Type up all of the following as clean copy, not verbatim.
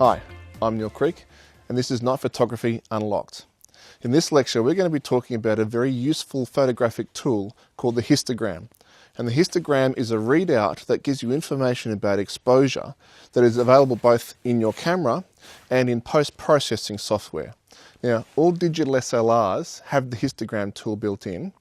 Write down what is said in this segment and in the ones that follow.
Hi, I'm Neil Creek, and this is Night Photography Unlocked. In this lecture, we're going to be talking about a very useful photographic tool called the histogram. And the histogram is a readout that gives you information about exposure that is available both in your camera and in post-processing software. Now, all digital SLRs have the histogram tool built in,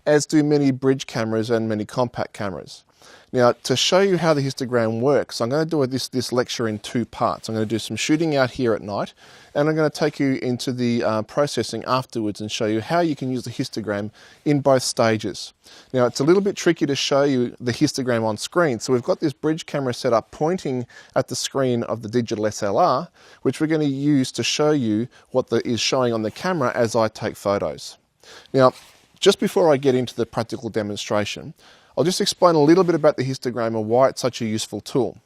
as do many bridge cameras and many compact cameras. Now, to show you how the histogram works, I'm going to do this lecture in two parts. I'm going to do some shooting out here at night, and I'm going to take you into the processing afterwards and show you how you can use the histogram in both stages. Now, it's a little bit tricky to show you the histogram on screen, so we've got this bridge camera set up pointing at the screen of the digital SLR, which we're going to use to show you what is showing on the camera as I take photos. Now, just before I get into the practical demonstration, I'll just explain a little bit about the histogram and why it's such a useful tool.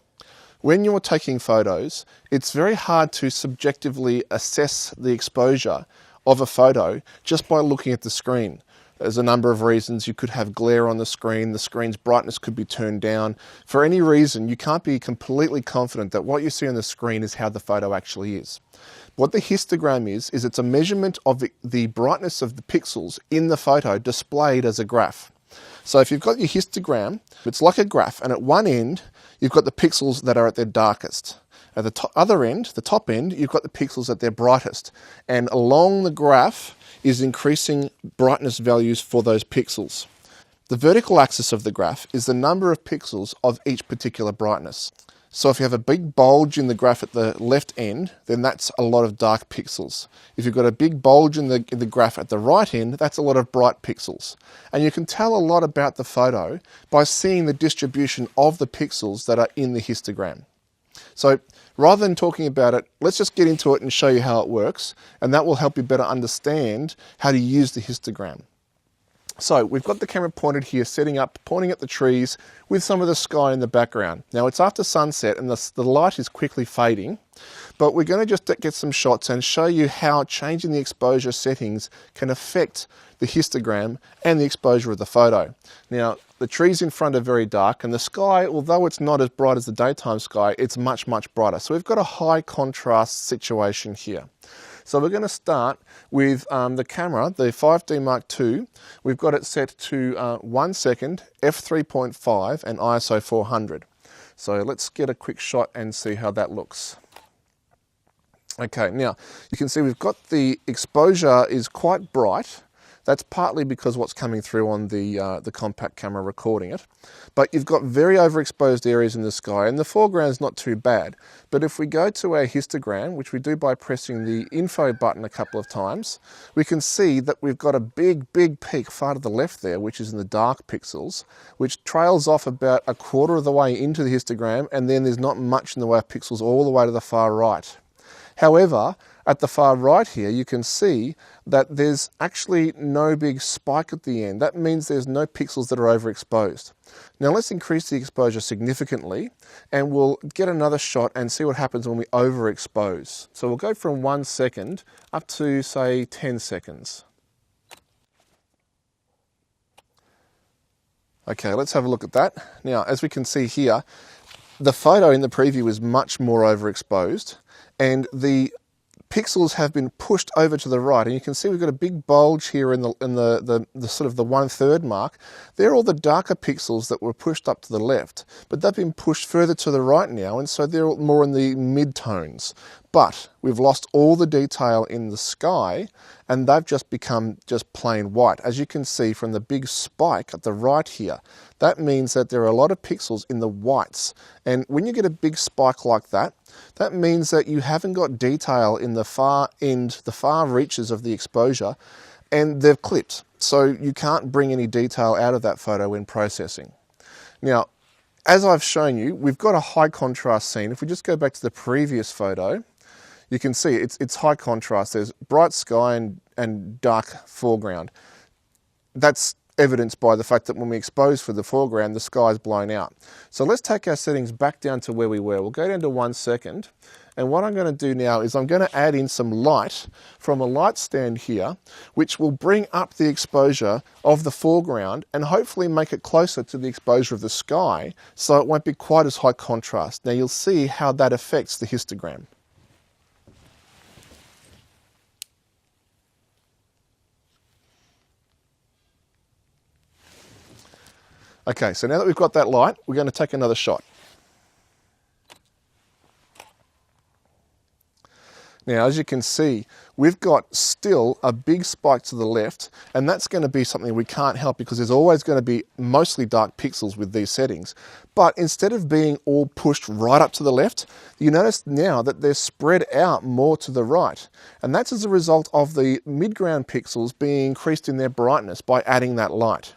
When you're taking photos, it's very hard to subjectively assess the exposure of a photo just by looking at the screen. There's a number of reasons. You could have glare on the screen's brightness could be turned down. For any reason, you can't be completely confident that what you see on the screen is how the photo actually is. What the histogram is it's a measurement of the brightness of the pixels in the photo displayed as a graph. So if you've got your histogram, it's like a graph, and at one end, you've got the pixels that are at their darkest. At the other end, the top end, you've got the pixels at their brightest. And along the graph is increasing brightness values for those pixels. The vertical axis of the graph is the number of pixels of each particular brightness. So if you have a big bulge in the graph at the left end, then that's a lot of dark pixels. If you've got a big bulge in the graph at the right end, that's a lot of bright pixels. And you can tell a lot about the photo by seeing the distribution of the pixels that are in the histogram. So rather than talking about it, let's just get into it and show you how it works, and that will help you better understand how to use the histogram. So we've got the camera pointed here, setting up, pointing at the trees with some of the sky in the background. Now it's after sunset and the light is quickly fading, but we're going to just get some shots and show you how changing the exposure settings can affect the histogram and the exposure of the photo. Now the trees in front are very dark, and the sky, although it's not as bright as the daytime sky, it's much, much brighter. So we've got a high contrast situation here. So we're going to start with the camera, the 5D Mark II. We've got it set to 1 second, f3.5 and ISO 400. So let's get a quick shot and see how that looks. Okay, now you can see we've got the exposure is quite bright. That's partly because what's coming through on the compact camera recording it. But you've got very overexposed areas in the sky, and the foreground's not too bad. But if we go to our histogram, which we do by pressing the info button a couple of times, we can see that we've got a big, big peak far to the left there, which is in the dark pixels, which trails off about a quarter of the way into the histogram, and then there's not much in the way of pixels all the way to the far right. However, at the far right here, you can see that there's actually no big spike at the end. That means there's no pixels that are overexposed. Now let's increase the exposure significantly, and we'll get another shot and see what happens when we overexpose. So we'll go from 1 second up to, say, 10 seconds. Okay, let's have a look at that. Now, as we can see here, the photo in the preview is much more overexposed, and the pixels have been pushed over to the right, and you can see we've got a big bulge here in the sort of the 1/3 mark. They're all the darker pixels that were pushed up to the left, but they've been pushed further to the right now, and so they're more in the mid-tones. But we've lost all the detail in the sky, and they've just become just plain white. As you can see from the big spike at the right here, that means that there are a lot of pixels in the whites. And when you get a big spike like that, that means that you haven't got detail in the far end, the far reaches of the exposure, and they've clipped. So you can't bring any detail out of that photo when processing. Now, as I've shown you, we've got a high contrast scene. If we just go back to the previous photo, you can see it's high contrast. There's bright sky and dark foreground. That's evidenced by the fact that when we expose for the foreground, the sky is blown out. So let's take our settings back down to where we were. We'll go down to 1 second. And what I'm going to do now is I'm going to add in some light from a light stand here, which will bring up the exposure of the foreground and hopefully make it closer to the exposure of the sky, so it won't be quite as high contrast. Now you'll see how that affects the histogram. Okay, so now that we've got that light, we're going to take another shot. Now, as you can see, we've got still a big spike to the left, and that's going to be something we can't help because there's always going to be mostly dark pixels with these settings. But instead of being all pushed right up to the left, you notice now that they're spread out more to the right. And that's as a result of the midground pixels being increased in their brightness by adding that light.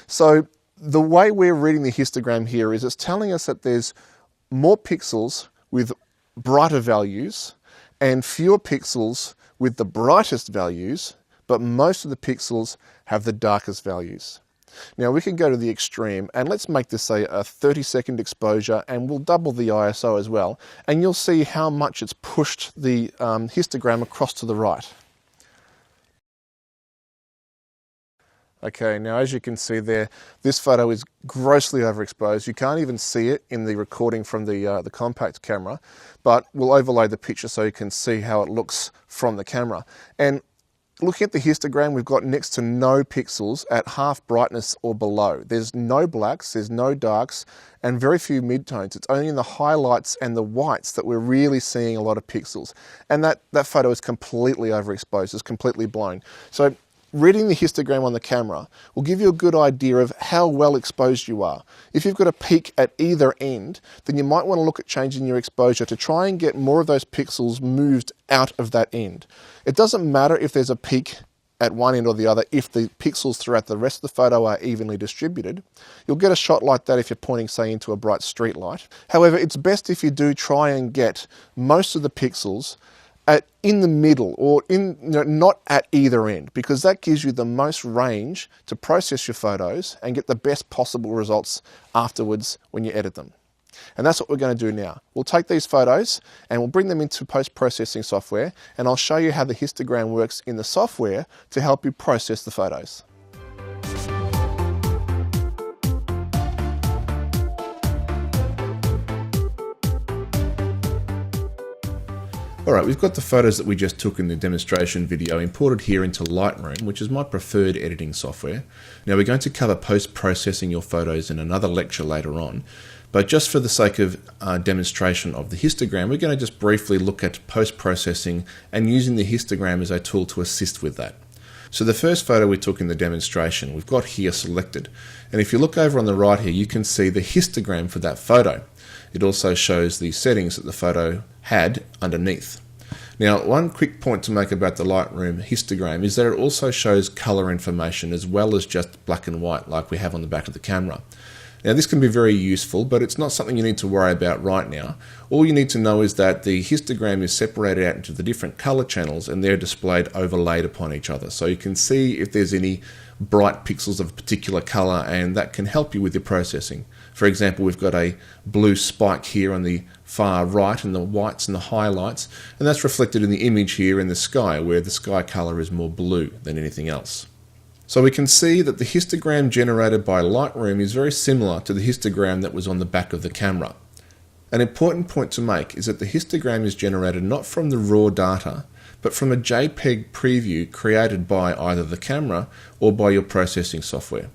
So the way we're reading the histogram here is it's telling us that there's more pixels with brighter values and fewer pixels with the brightest values, but most of the pixels have the darkest values. Now we can go to the extreme and let's make this a 30-second exposure, and we'll double the ISO as well, and you'll see how much it's pushed the histogram across to the right. Okay, now as you can see there, this photo is grossly overexposed. You can't even see it in the recording from the compact camera, but we'll overlay the picture so you can see how it looks from the camera. And looking at the histogram, we've got next to no pixels at half brightness or below. There's no blacks, there's no darks, and very few midtones. It's only in the highlights and the whites that we're really seeing a lot of pixels. And that photo is completely overexposed, it's completely blown. So reading the histogram on the camera will give you a good idea of how well exposed you are. If you've got a peak at either end, then you might want to look at changing your exposure to try and get more of those pixels moved out of that end. It doesn't matter if there's a peak at one end or the other if the pixels throughout the rest of the photo are evenly distributed. You'll get a shot like that if you're pointing, say, into a bright street light. However, it's best if you do try and get most of the pixels in the middle, or not at either end, because that gives you the most range to process your photos and get the best possible results afterwards when you edit them. And that's what we're going to do now. We'll take these photos and we'll bring them into post-processing software, and I'll show you how the histogram works in the software to help you process the photos. Alright, we've got the photos that we just took in the demonstration video imported here into Lightroom, which is my preferred editing software. Now we're going to cover post-processing your photos in another lecture later on, but just for the sake of demonstration of the histogram, we're going to just briefly look at post-processing and using the histogram as a tool to assist with that. So the first photo we took in the demonstration, we've got here selected, and if you look over on the right here, you can see the histogram for that photo. It also shows the settings that the photo had underneath. Now, one quick point to make about the Lightroom histogram is that it also shows color information as well as just black and white like we have on the back of the camera. Now, this can be very useful, but it's not something you need to worry about right now. All you need to know is that the histogram is separated out into the different color channels and they're displayed overlaid upon each other. So you can see if there's any bright pixels of a particular color, and that can help you with your processing. For example, we've got a blue spike here on the far right and the whites and the highlights, and that's reflected in the image here in the sky, where the sky color is more blue than anything else. So we can see that the histogram generated by Lightroom is very similar to the histogram that was on the back of the camera. An important point to make is that the histogram is generated not from the raw data, but from a JPEG preview created by either the camera or by your processing software.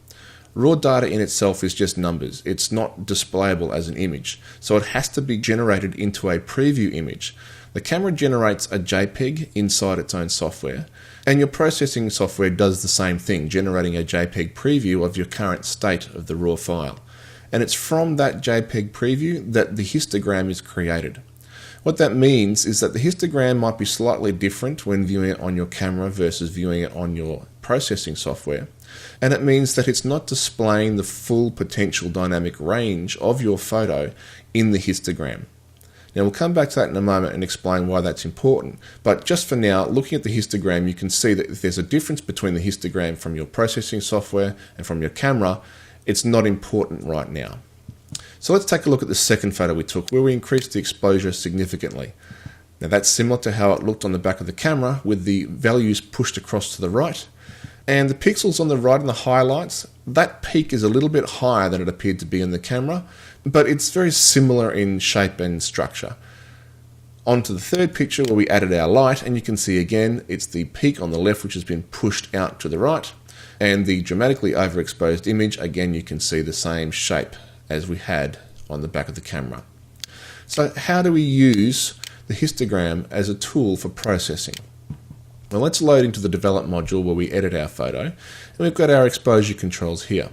Raw data in itself is just numbers. It's not displayable as an image, so it has to be generated into a preview image. The camera generates a JPEG inside its own software, and your processing software does the same thing, generating a JPEG preview of your current state of the raw file. And it's from that JPEG preview that the histogram is created. What that means is that the histogram might be slightly different when viewing it on your camera versus viewing it on your processing software. And it means that it's not displaying the full potential dynamic range of your photo in the histogram. Now we'll come back to that in a moment and explain why that's important, but just for now, looking at the histogram, you can see that if there's a difference between the histogram from your processing software and from your camera, it's not important right now. So let's take a look at the second photo we took, where we increased the exposure significantly. Now that's similar to how it looked on the back of the camera, with the values pushed across to the right. And the pixels on the right and the highlights, that peak is a little bit higher than it appeared to be in the camera, but it's very similar in shape and structure. On to the third picture where we added our light, and you can see again it's the peak on the left which has been pushed out to the right, and the dramatically overexposed image, again you can see the same shape as we had on the back of the camera. So how do we use the histogram as a tool for processing? Well, let's load into the develop module where we edit our photo, and we've got our exposure controls here.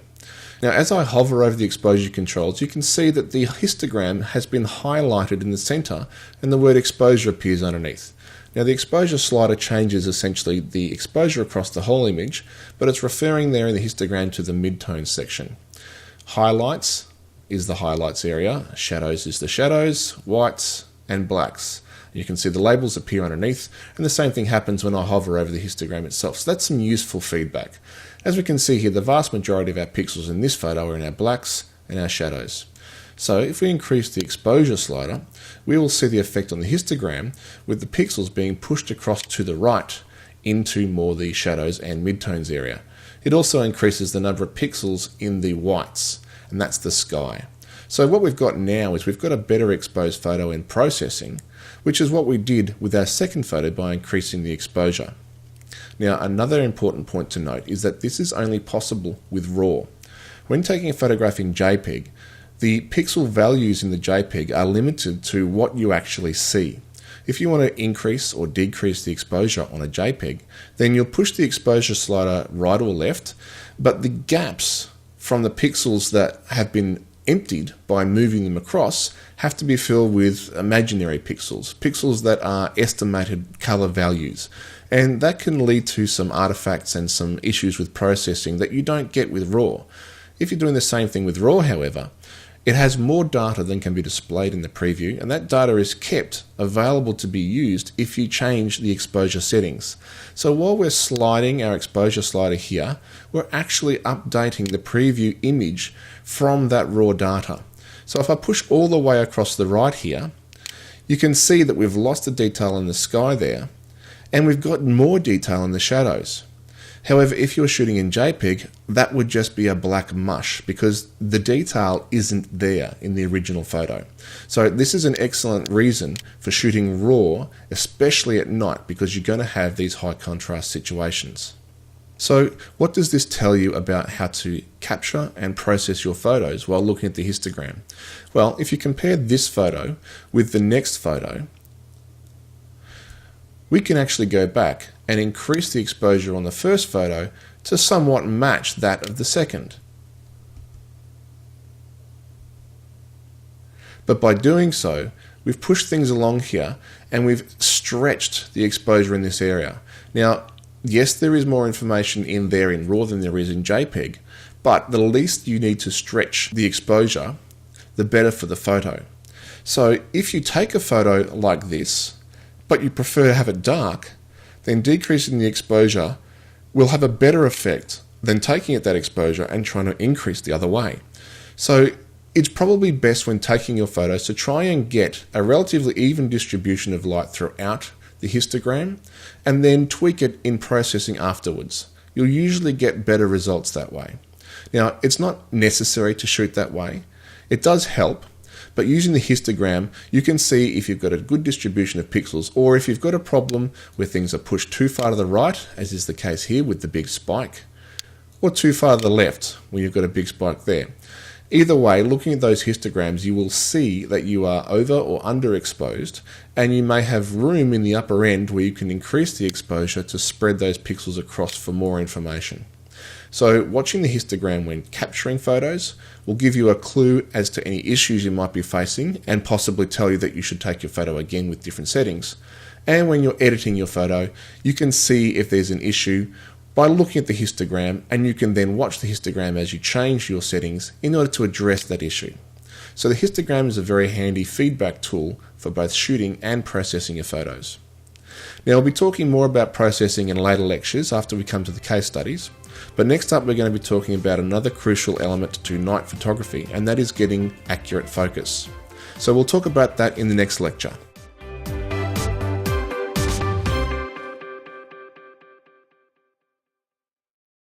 Now, as I hover over the exposure controls, you can see that the histogram has been highlighted in the center and the word exposure appears underneath. Now, the exposure slider changes essentially the exposure across the whole image, but it's referring there in the histogram to the midtone section. Highlights is the highlights area, shadows is the shadows, whites and blacks. You can see the labels appear underneath, and the same thing happens when I hover over the histogram itself. So that's some useful feedback. As we can see here, the vast majority of our pixels in this photo are in our blacks and our shadows. So if we increase the exposure slider, we will see the effect on the histogram with the pixels being pushed across to the right into more the shadows and midtones area. It also increases the number of pixels in the whites, and that's the sky. So what we've got now is we've got a better exposed photo in processing, which is what we did with our second photo by increasing the exposure. Now, another important point to note is that this is only possible with RAW. When taking a photograph in JPEG, the pixel values in the JPEG are limited to what you actually see. If you want to increase or decrease the exposure on a JPEG, then you'll push the exposure slider right or left, but the gaps from the pixels that have been emptied by moving them across have to be filled with imaginary pixels, pixels that are estimated color values. And that can lead to some artifacts and some issues with processing that you don't get with RAW. If you're doing the same thing with RAW, however, it has more data than can be displayed in the preview, and that data is kept available to be used if you change the exposure settings. So while we're sliding our exposure slider here, we're actually updating the preview image from that raw data. So if I push all the way across the right here, you can see that we've lost the detail in the sky there, and we've got more detail in the shadows. However, if you're shooting in JPEG, that would just be a black mush because the detail isn't there in the original photo. So this is an excellent reason for shooting RAW, especially at night, because you're going to have these high contrast situations. So what does this tell you about how to capture and process your photos while looking at the histogram? Well, if you compare this photo with the next photo, we can actually go back and increase the exposure on the first photo to somewhat match that of the second. But by doing so, we've pushed things along here and we've stretched the exposure in this area. Now, yes, there is more information in there in RAW than there is in JPEG, but the least you need to stretch the exposure, the better for the photo. So if you take a photo like this, but you prefer to have it dark, then decreasing the exposure will have a better effect than taking it that exposure and trying to increase the other way. So it's probably best when taking your photos to try and get a relatively even distribution of light throughout the histogram and then tweak it in processing afterwards. You'll usually get better results that way. Now, it's not necessary to shoot that way. It does help. But using the histogram, you can see if you've got a good distribution of pixels or if you've got a problem where things are pushed too far to the right, as is the case here with the big spike, or too far to the left when you've got a big spike there. Either way, looking at those histograms, you will see that you are over or underexposed, and you may have room in the upper end where you can increase the exposure to spread those pixels across for more information. So watching the histogram when capturing photos will give you a clue as to any issues you might be facing and possibly tell you that you should take your photo again with different settings. And when you're editing your photo, you can see if there's an issue by looking at the histogram, and you can then watch the histogram as you change your settings in order to address that issue. So the histogram is a very handy feedback tool for both shooting and processing your photos. Now, we'll be talking more about processing in later lectures after we come to the case studies. But next up, we're going to be talking about another crucial element to night photography, and that is getting accurate focus. So we'll talk about that in the next lecture.